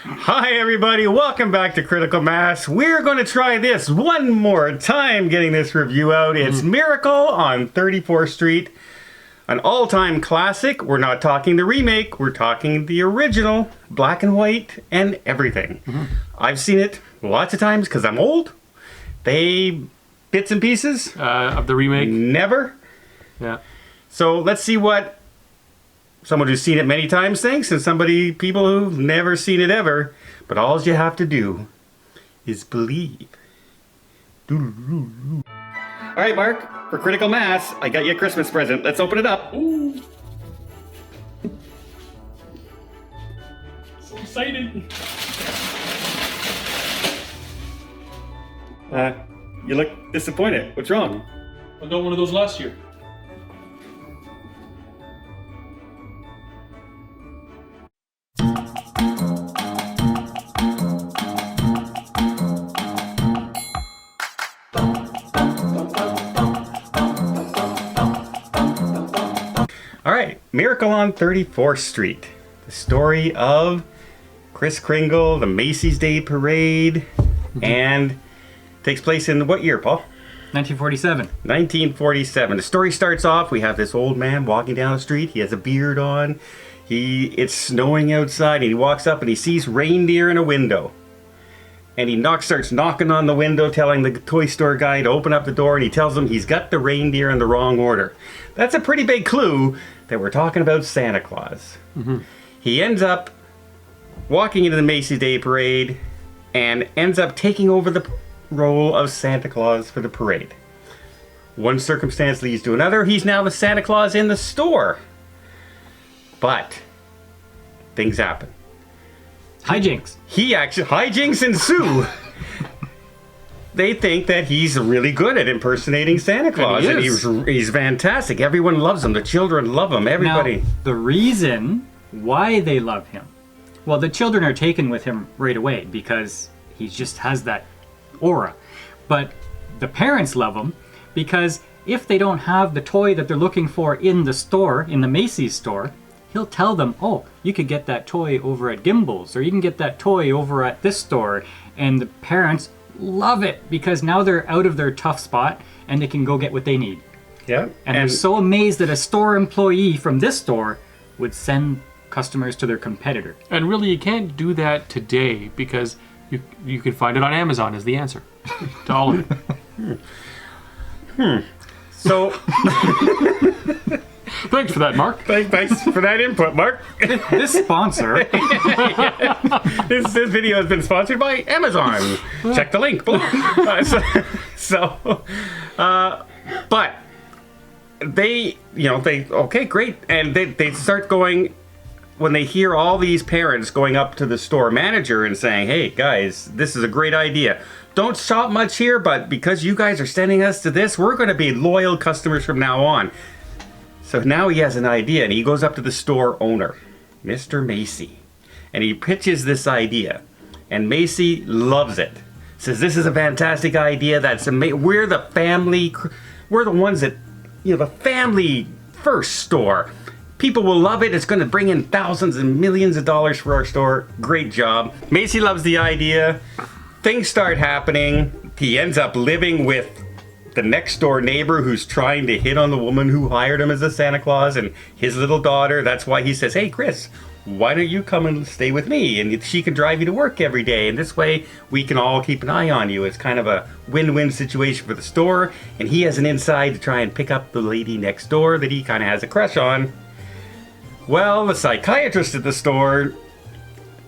Hi everybody, welcome back to Critical Mass. We're going to try this one more time getting this review out. It's Miracle on 34th Street. An all-time classic. We're not talking the remake, we're talking the original, black and white and everything. I've seen it lots of times because I'm old. Bits and pieces. Of the remake? Never. Yeah. So let's see what someone who's seen it many times thinks, and people who've never seen it ever. But all you have to do is believe. All right, Mark, for Critical Mass, I got you a Christmas present. Let's open it up. Ooh. So excited. You look disappointed. What's wrong? I got one of those last year. All right, Miracle on 34th Street. The story of Kris Kringle, the Macy's Day Parade, and takes place in what year, Paul? 1947. 1947. The story starts off, we have this old man walking down the street. He has a beard on. It's snowing outside, and he walks up and he sees reindeer in a window. And he starts knocking on the window, telling the toy store guy to open up the door, and he tells him he's got the reindeer in the wrong order. That's a pretty big clue that we're talking about Santa Claus. He ends up walking into the Macy's Day Parade and ends up taking over the role of Santa Claus for the parade. One circumstance leads to another. He's now the Santa Claus in the store. But things happen. Hijinks. Hijinks ensue. They think that he's really good at impersonating Santa Claus, and he's fantastic. Everyone loves him. The children love him. Everybody. Now, the reason why they love him, well, the children are taken with him right away because he just has that aura. But the parents love him because if they don't have the toy that they're looking for in the store, in the Macy's store, he'll tell them, oh, you could get that toy over at Gimbel's, or you can get that toy over at this store. And the parents love it because now they're out of their tough spot and they can go get what they need. Yeah. And they're so amazed that a store employee from this store would send customers to their competitor. And really, you can't do that today because you can find it on Amazon is the answer to all of it. So Thanks for that, Mark. thanks for that input, Mark. This sponsor, This video has been sponsored by Amazon. Check the link below. But okay, great. And they start going, when they hear all these parents going up to the store manager and saying, hey guys, this is a great idea. Don't shop much here, but because you guys are sending us to this, we're going to be loyal customers from now on. So now he has an idea, and he goes up to the store owner, Mr. Macy, and he pitches this idea, and Macy loves it. Says, this is a fantastic idea. That's amazing. We're the ones that, the family first store. People will love it. It's going to bring in thousands and millions of dollars for our store. Great job. Macy loves the idea. Things start happening. He ends up living with the next door neighbor who's trying to hit on the woman who hired him as a Santa Claus and his little daughter. That's why he says, hey, Kris, why don't you come and stay with me? And she can drive you to work every day. And this way we can all keep an eye on you. It's kind of a win-win situation for the store. And he has an inside to try and pick up the lady next door that he kind of has a crush on. Well, the psychiatrist at the store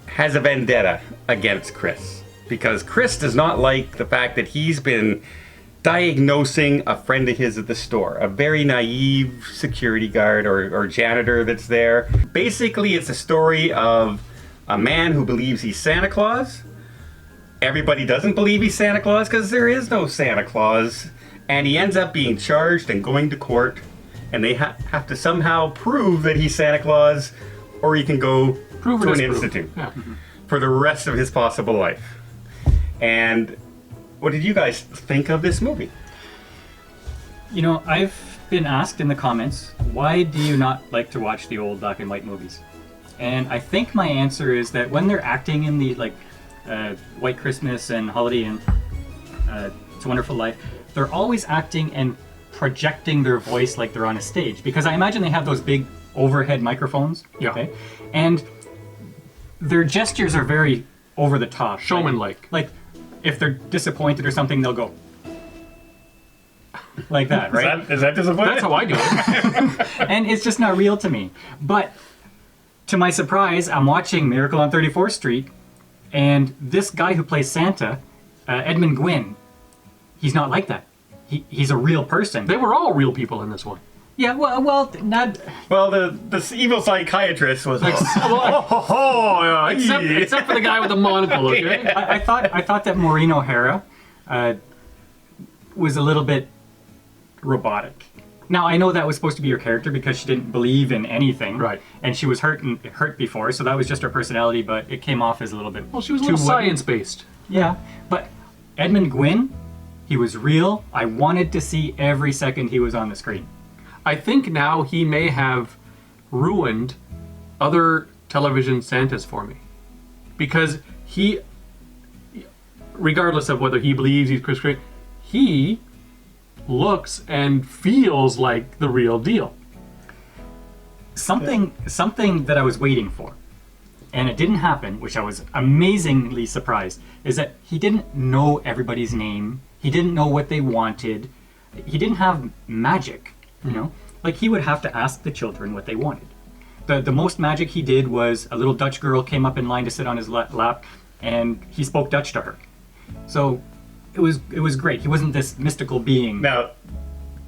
has a vendetta against Kris because Kris does not like the fact that he's been diagnosing a friend of his at the store, a very naive security guard or janitor that's there. Basically, it's a story of a man who believes he's Santa Claus. Everybody doesn't believe he's Santa Claus because there is no Santa Claus. And he ends up being charged and going to court. And they have to somehow prove that he's Santa Claus, or he can go to an institute for the rest of his possible life. And what did you guys think of this movie? I've been asked in the comments, why do you not like to watch the old black and white movies? And I think my answer is that when they're acting in the White Christmas and Holiday and It's a Wonderful Life, they're always acting and projecting their voice like they're on a stage. Because I imagine they have those big overhead microphones. Yeah. Okay? And their gestures are very over the top. Showman-like. Like if they're disappointed or something, they'll go like that, right? Is that disappointing? That's how I do it. And it's just not real to me. But to my surprise, I'm watching Miracle on 34th Street, and this guy who plays Santa, Edmund Gwynn, he's not like that. He's a real person. They were all real people in this one. Yeah, well, not. Well, the evil psychiatrist was like, Except for the guy with the monocle, okay? I thought that Maureen O'Hara was a little bit robotic. Now I know that was supposed to be her character because she didn't believe in anything, Right. And she was hurt before, so that was just her personality. But it came off as a little bit. Well, she was a too little wooden. science-based. Yeah, but Edmund Gwynn, he was real. I wanted to see every second he was on the screen. I think now he may have ruined other television Santas for me. Because he, regardless of whether he believes he's Chris Craig, he looks and feels like the real deal. Something that I was waiting for, and it didn't happen, which I was amazingly surprised, is that he didn't know everybody's name. He didn't know what they wanted. He didn't have magic, you know? Like, he would have to ask the children what they wanted. The most magic he did was a little Dutch girl came up in line to sit on his lap, and he spoke Dutch to her. So it was great. He wasn't this mystical being. Now,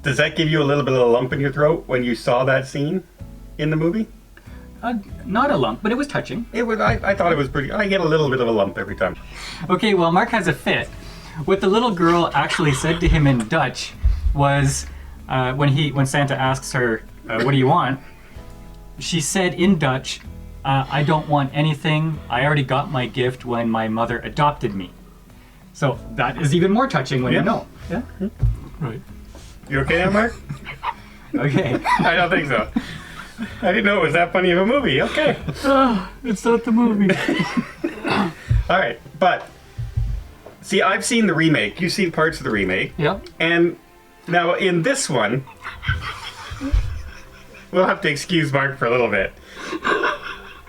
does that give you a little bit of a lump in your throat when you saw that scene in the movie? Not a lump, but it was touching. It was. I thought it was pretty. I get a little bit of a lump every time. Okay, well, Mark has a fit. What the little girl actually said to him in Dutch was, when Santa asks her, "What do you want?" She said in Dutch, "I don't want anything. I already got my gift when my mother adopted me." So that is even more touching when you know. Yeah. Right. You okay now, Mark? Okay. I don't think so. I didn't know it was that funny of a movie. Okay. It's not the movie. All right, but see, I've seen the remake. You've seen parts of the remake. Yeah. And now in this one, we'll have to excuse Mark for a little bit.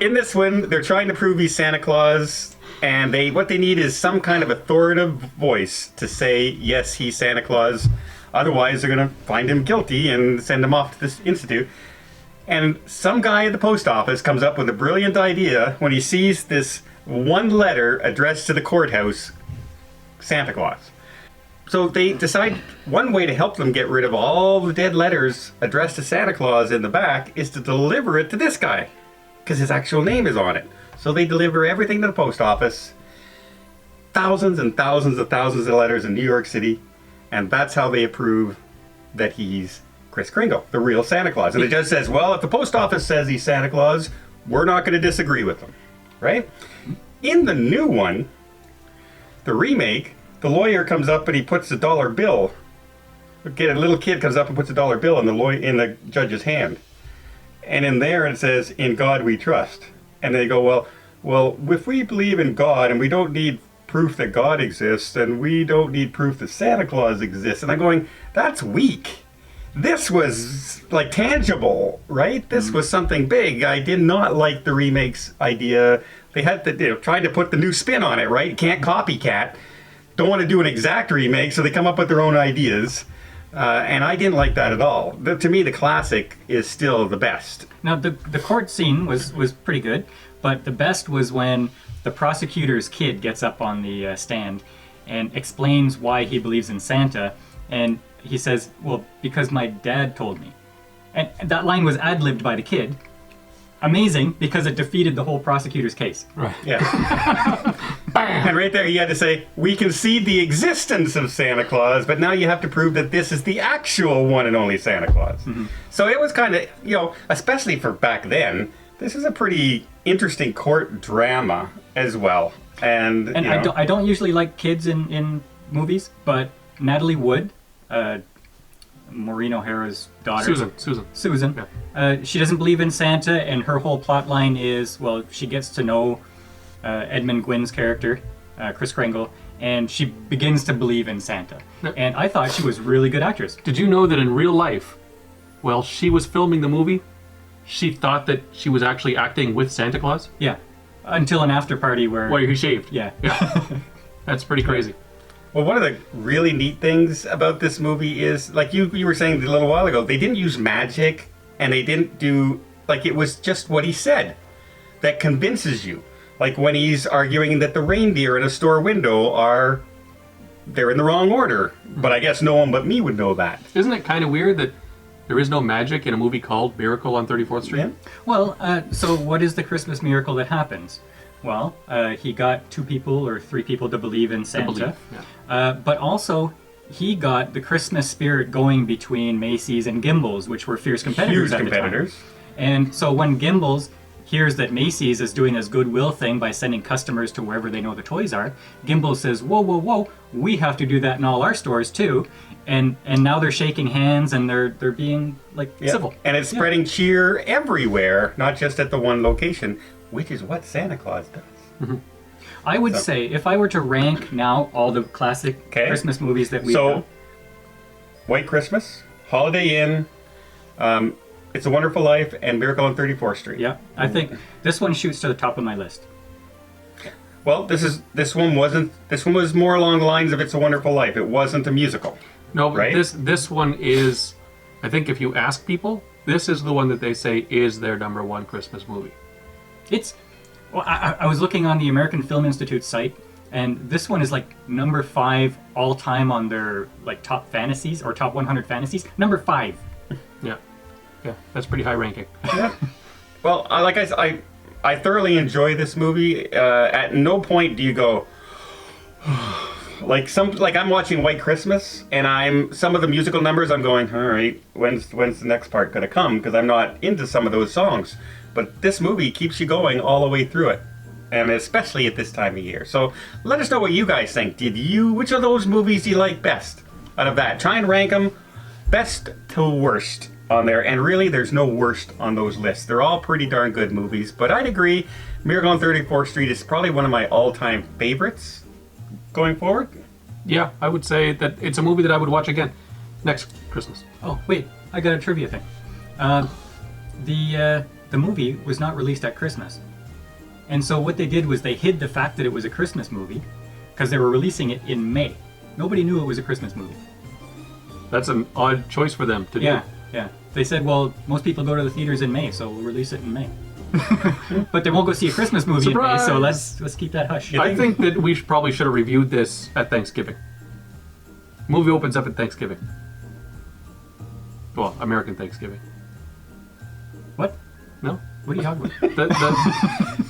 In this one, they're trying to prove he's Santa Claus, and what they need is some kind of authoritative voice to say, yes, he's Santa Claus. Otherwise, they're going to find him guilty and send him off to this institute. And some guy at the post office comes up with a brilliant idea when he sees this one letter addressed to the courthouse, Santa Claus. So they decide one way to help them get rid of all the dead letters addressed to Santa Claus in the back is to deliver it to this guy, because his actual name is on it. So they deliver everything to the post office, thousands and thousands of letters in New York City, and that's how they approve that he's Kris Kringle, the real Santa Claus. And the judge says, well, if the post office says he's Santa Claus, we're not going to disagree with them, right? In the new one, the remake, the lawyer comes up and he puts a dollar bill. A little kid comes up and puts a dollar bill in the judge's hand. And in there it says, "In God we trust." And they go, well, if we believe in God and we don't need proof that God exists, and we don't need proof that Santa Claus exists. And I'm going, that's weak. This was like tangible, right? This was something big. I did not like the remake's idea. They had to trying to put the new spin on it, right? Can't copycat. Don't want to do an exact remake, so they come up with their own ideas. And I didn't like that at all. To me, the classic is still the best. Now, the court scene was pretty good, but the best was when the prosecutor's kid gets up on the stand and explains why he believes in Santa, and he says, well, because my dad told me. And that line was ad-libbed by the kid. Amazing, because it defeated the whole prosecutor's case. Right. Yeah. And right there he had to say, we concede the existence of Santa Claus, but now you have to prove that this is the actual one and only Santa Claus. Mm-hmm. So it was kind of, especially for back then, this is a pretty interesting court drama as well. And I don't usually like kids in movies, but Natalie Wood, Maureen O'Hara's daughter. Susan. Yeah. She doesn't believe in Santa, and her whole plot line is, well, she gets to know Edmund Gwenn's character, Chris Kringle, and she begins to believe in Santa. Yeah. And I thought she was a really good actress. Did you know that in real life, while she was filming the movie, she thought that she was actually acting with Santa Claus? Yeah. Until an after party where... Where he shaved. Yeah. That's pretty crazy. Well, one of the really neat things about this movie is, like you were saying a little while ago, they didn't use magic, and they didn't do, like, it was just what he said that convinces you. Like when he's arguing that the reindeer in a store window they're in the wrong order. But I guess no one but me would know that. Isn't it kind of weird that there is no magic in a movie called Miracle on 34th Street? Yeah. Well, so what is the Christmas miracle that happens? Well, he got 2 people or 3 people to believe in Santa. But also, he got the Christmas spirit going between Macy's and Gimbel's, which were fierce competitors at the time. And so when Gimbel's hears that Macy's is doing this goodwill thing by sending customers to wherever they know the toys are, Gimbel says, whoa, whoa, whoa, we have to do that in all our stores too. And now they're shaking hands and they're being like civil. And it's spreading cheer everywhere, not just at the one location, which is what Santa Claus does. Mm-hmm. I would say, if I were to rank now all the classic Christmas movies that we've done. White Christmas, Holiday Inn, It's a Wonderful Life, and Miracle on 34th Street. Yeah, I think this one shoots to the top of my list. Well, this one was more along the lines of It's a Wonderful Life. It wasn't a musical. No, but right? this one is, I think if you ask people, this is the one that they say is their number 1 Christmas movie. Well, I was looking on the American Film Institute site, and this one is like number 5 all time on their like top fantasies or top 100 fantasies. Number 5. Yeah, that's pretty high ranking. Yeah. Well, like I thoroughly enjoy this movie. At no point do you go like I'm watching White Christmas, and some of the musical numbers I'm going, all right, when's the next part gonna come? Because I'm not into some of those songs. But this movie keeps you going all the way through it, and especially at this time of year. So let us know what you guys think. Which of those movies do you like best out of that? Try and rank them best to worst on there. And really, there's no worst on those lists. They're all pretty darn good movies. But I'd agree, Miracle on 34th Street is probably one of my all-time favorites going forward. Yeah, I would say that it's a movie that I would watch again next Christmas. Oh, wait, I got a trivia thing. The movie was not released at Christmas. And so what they did was they hid the fact that it was a Christmas movie because they were releasing it in May. Nobody knew it was a Christmas movie. That's an odd choice for them to do. Yeah. They said, well, most people go to the theaters in May, so we'll release it in May. But they won't go see a Christmas movie Surprise! in May, so let's keep that hush. I think that we probably should have reviewed this at Thanksgiving. Movie opens up at Thanksgiving. Well, American Thanksgiving. What? No? What are you talking about?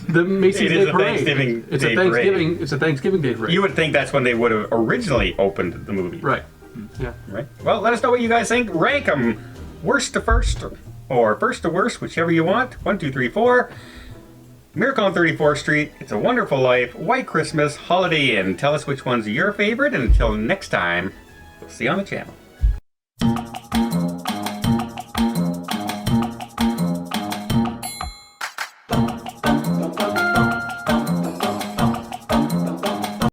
The Macy's Day Parade. It's a Thanksgiving Day It's a Thanksgiving Day Parade. You would think that's when they would have originally opened the movie. Right. Yeah. Right. Well, let us know what you guys think. Rank them worst to first or first to worst, whichever you want. 1, 2, 3, 4. Miracle on 34th Street, It's a Wonderful Life, White Christmas, Holiday Inn. Tell us which one's your favorite, and until next time, we'll see you on the channel.